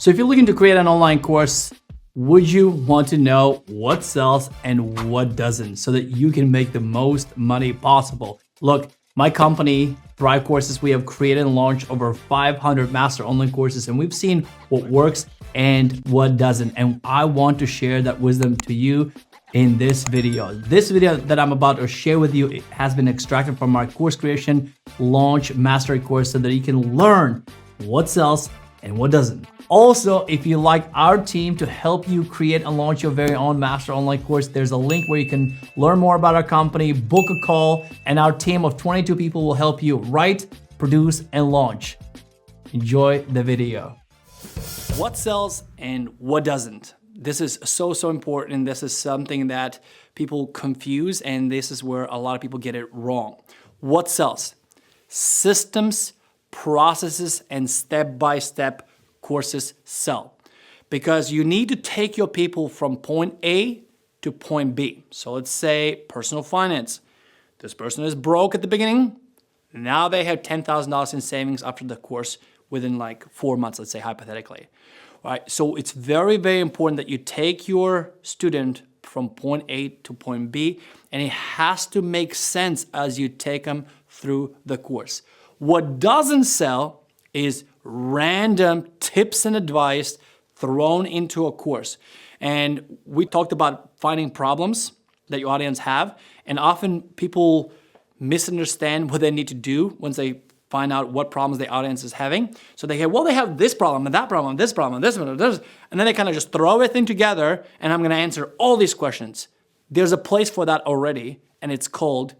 So if you're looking to create an online course, would you want to know what sells and what doesn't so that you can make the most money possible? Look, my company, Thrive Courses, we have created and launched over 500 master online courses, and we've seen what works and what doesn't. And I want to share that wisdom to you in this video. This video that I'm about to share with you, it has been extracted from our course creation launch mastery course so that you can learn what sells and what doesn't. Also, if you like our team to help you create and launch your very own master online course, there's a link where you can learn more about our company, book a call, and our team of 22 people will help you write, produce, and launch. Enjoy the video. What sells and what doesn't? This is so important. This is something that people confuse, and this is where a lot of people get it wrong. What sells? Systems, processes, and step-by-step courses sell, because you need to take your people from point A to point B. So let's say personal finance. This person is broke at the beginning. Now they have $10,000 in savings after the course within like 4 months, let's say hypothetically. All right, so it's very, very important that you take your student from point A to point B, and it has to make sense as you take them through the course. What doesn't sell is random tips and advice thrown into a course. And we talked about finding problems that your audience have, and often people misunderstand what they need to do once they find out what problems the audience is having. So they say, well, they have this problem and that problem, this problem, this one, this, and then they kind of just throw everything together, and I'm gonna answer all these questions. There's a place for that already, and it's called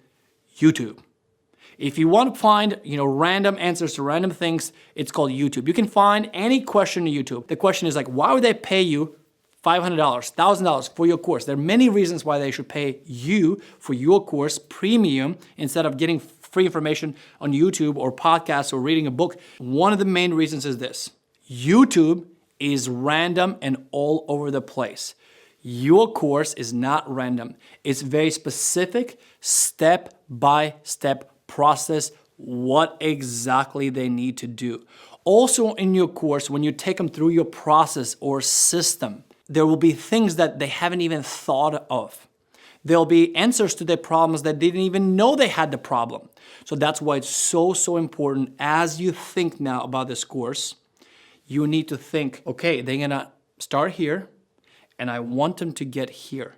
YouTube. If you want to find, random answers to random things, it's called YouTube. You can find any question on YouTube. The question is like, why would they pay you $500, $1,000 for your course? There are many reasons why they should pay you for your course premium instead of getting free information on YouTube or podcasts or reading a book. One of the main reasons is this: YouTube is random and all over the place. Your course is not random. It's very specific, step-by-step process, what exactly they need to do. Also in your course, when you take them through your process or system, there will be things that they haven't even thought of. There'll be answers to their problems that they didn't even know they had the problem. So that's why it's so important as you think now about this course, you need to think, okay, they're gonna start here and I want them to get here.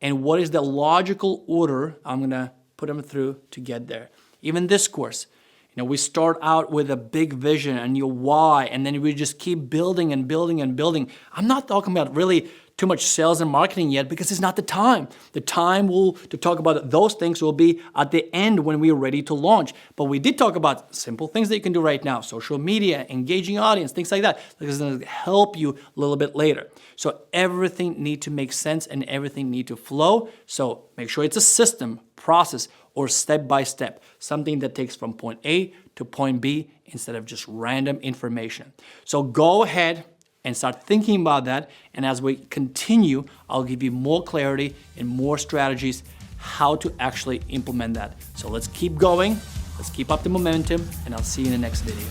And what is the logical order I'm gonna put them through to get there? Even this course, we start out with a big vision and your why, and then we just keep building and building and building. I'm not talking about really too much sales and marketing yet because it's not the time. The time to talk about those things will be at the end when we're ready to launch. But we did talk about simple things that you can do right now: social media, engaging audience, things like that. This is going to help you a little bit later. So everything needs to make sense and everything needs to flow. So make sure it's a system, process, or step-by-step, something that takes from point A to point B instead of just random information. So go ahead and start thinking about that. And as we continue, I'll give you more clarity and more strategies how to actually implement that. So let's keep going, let's keep up the momentum, and I'll see you in the next video.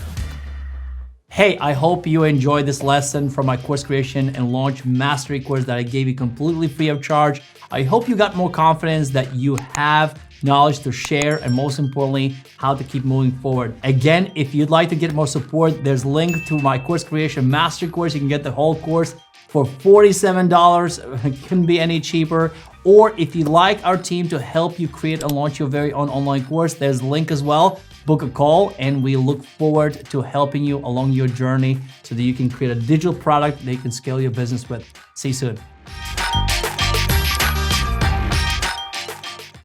Hey, I hope you enjoyed this lesson from my course creation and launch mastery course that I gave you completely free of charge. I hope you got more confidence, that you have knowledge to share, and most importantly, how to keep moving forward. Again, if you'd like to get more support, there's a link to my course creation mastery course. You can get the whole course for $47. It couldn't be any cheaper. Or if you'd like our team to help you create and launch your very own online course, there's a link as well. Book a call, and we look forward to helping you along your journey so that you can create a digital product that you can scale your business with. See you soon.